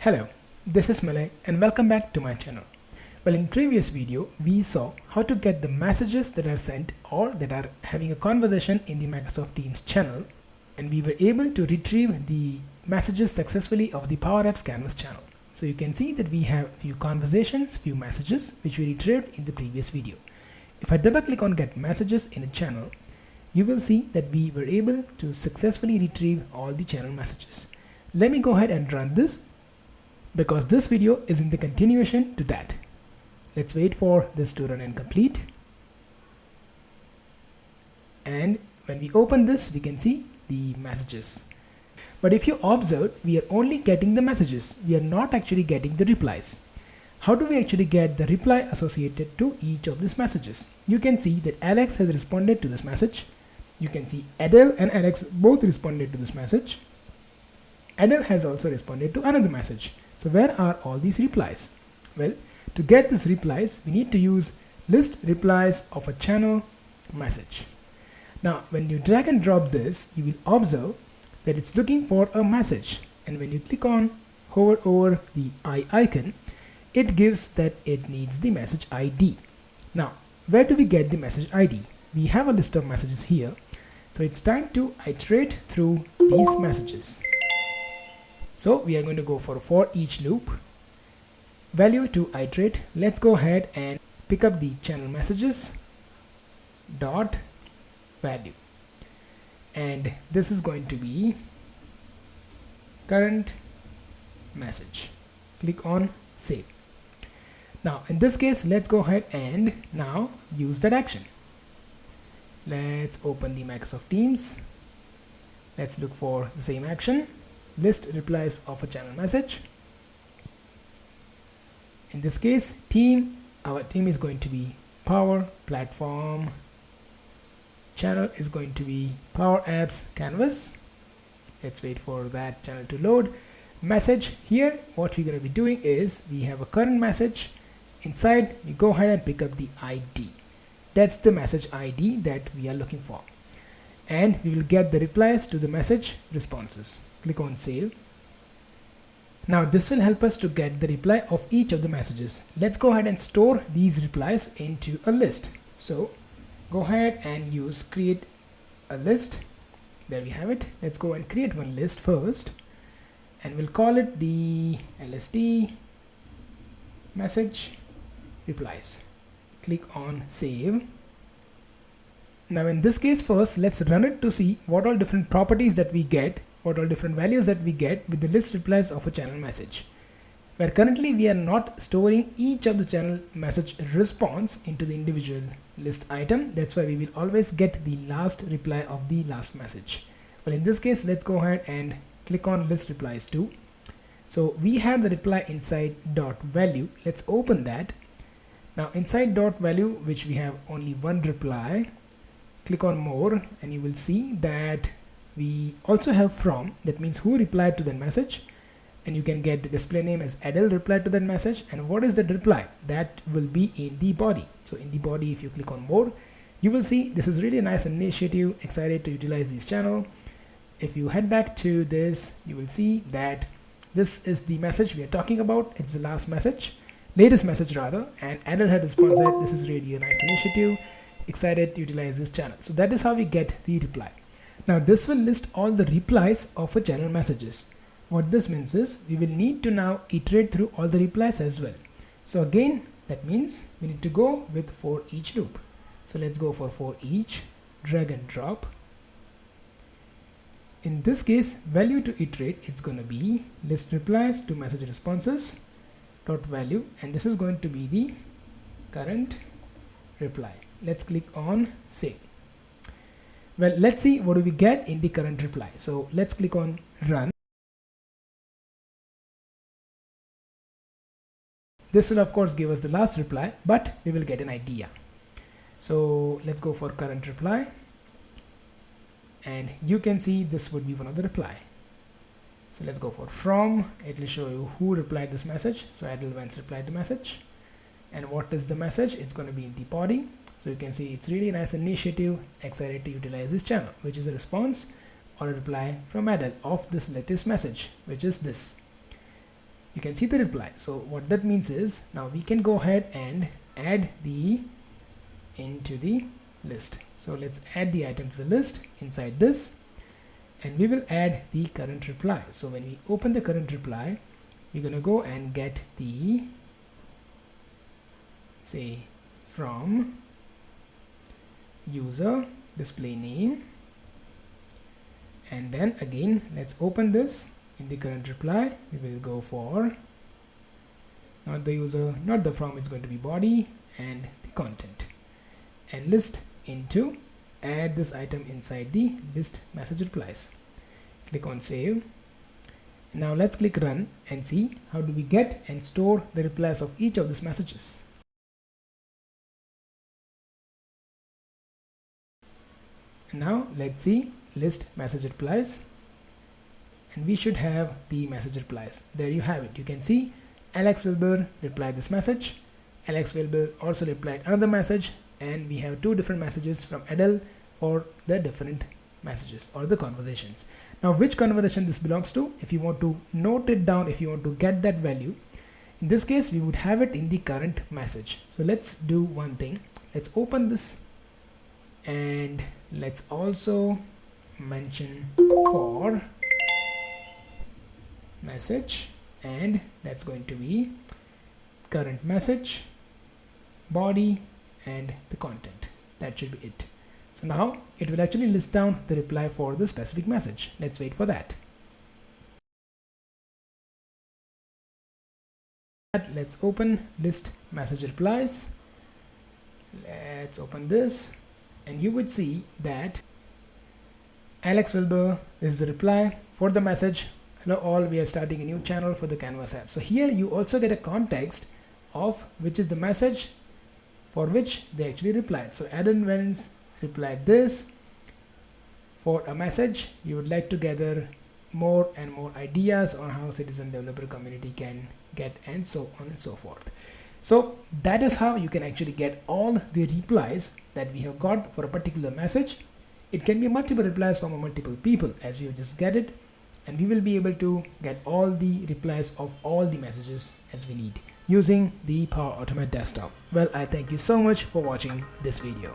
Hello, this is Malay and welcome back to my channel. Well, in previous video we saw how to get the messages that are sent or that are having a conversation in the Microsoft Teams channel, and we were able to retrieve the messages successfully of the Power Apps Canvas channel. So you can see that we have few conversations, few messages which we retrieved in the previous video. If I double click on get messages in a channel, you will see that we were able to successfully retrieve all the channel messages. Let me go ahead and run this, because this video is in the continuation to that. Let's wait for this to run and complete. And when we open this, we can see the messages. But if you observe, we are only getting the messages. We are not actually getting the replies. How do we actually get the reply associated to each of these messages? You can see that Alex has responded to this message. You can see Adele and Alex both responded to this message. Adele has also responded to another message. So where are all these replies? Well, to get these replies, we need to use list replies of a channel message. Now, when you drag and drop this, you will observe that it's looking for a message. And when you hover over the I icon, it gives that it needs the message ID. Now, where do we get the message ID? We have a list of messages here. So it's time to iterate through these messages. So we are going to go for each loop. Value to iterate. Let's go ahead and pick up the channel messages dot value. And this is going to be current message. Click on save. Now in this case, let's go ahead and now use that action. Let's open the Microsoft Teams. Let's look for the same action. List replies of a channel message. In this case, our team is going to be Power Platform. Channel is going to be Power Apps Canvas. Let's wait for that channel to load. Message here, what we're going to be doing is we have a current message. Inside, you go ahead and pick up the ID. That's the message ID that we are looking for. And we will get the replies to the message responses. Click on save. Now this will help us to get the reply of each of the messages. Let's go ahead and store these replies into a list. So go ahead and use create a list. There we have it. Let's go and create one list first, and we'll call it the LSD message replies. Click on save. Now in this case, first let's run it to see what all different properties that we get, what all different values that we get with the list replies of a channel message. Where currently we are not storing each of the channel message response into the individual list item. That's why we will always get the last reply of the last message. Well, in this case, let's go ahead and click on list replies too. So we have the reply inside dot value. Let's open that. Now inside dot value, which we have only one reply, click on more and you will see that we also have from, that means who replied to that message, and you can get the display name as Adele replied to that message. And what is that reply? That will be in the body. So in the body, if you click on more, you will see this is really a nice initiative. Excited to utilize this channel. If you head back to this, you will see that this is the message we are talking about. It's the latest message rather, and Adele had responded, this is really a nice initiative. Excited to utilize this channel. So that is how we get the reply. Now this will list all the replies of a channel messages. What this means is we will need to now iterate through all the replies as well. So again, that means we need to go with for each loop. So let's go for each, drag and drop. In this case, value to iterate, it's going to be list replies to message responses dot value, and this is going to be the current reply. Let's click on save. Well, let's see what do we get in the current reply. So let's click on run. This will of course give us the last reply, but we will get an idea. So let's go for current reply, and you can see this would be one of the reply. So let's go for from. It will show you who replied this message. So Adele Vance replied the message. And what is the message? It's going to be in the body. So you can see it's really a nice initiative. Excited to utilize this channel, which is a response or a reply from Adele of this latest message, which is this. You can see the reply. So what that means is now we can go ahead and add the into the list. So let's add the item to the list inside this, and we will add the current reply. So when we open the current reply, we're going to go and get the, say, from user display name, and then again let's open this. In the current reply, we will go for not the user, not the from, it's going to be body and the content, and list into, add this item inside the list message replies. Click on save. Now let's click run and see how do we get and store the replies of each of these messages. Now let's see list message replies, and we should have the message replies. There you have it. You can see Alex Wilbur replied this message, Alex Wilbur also replied another message, and we have two different messages from Adele for the different messages or the conversations. Now which conversation this belongs to, if you want to note it down, if you want to get that value, in this case we would have it in the current message. So let's do one thing. Let's open this and let's also mention for message, and that's going to be current message, body, and the content. That should be it. So now it will actually list down the reply for the specific message. Let's wait for that. Let's open list message replies. Let's open this, and you would see that Alex Wilbur is the reply for the message, hello all, we are starting a new channel for the Canvas app. So here you also get a context of which is the message for which they actually replied. So Adam Vance replied this for a message. You would like to gather more and more ideas on how citizen developer community can get, and so on and so forth. So that is how you can actually get all the replies that we have got for a particular message. It can be multiple replies from multiple people, as we just get it, and we will be able to get all the replies of all the messages as we need using the Power Automate desktop. Well, I thank you so much for watching this video.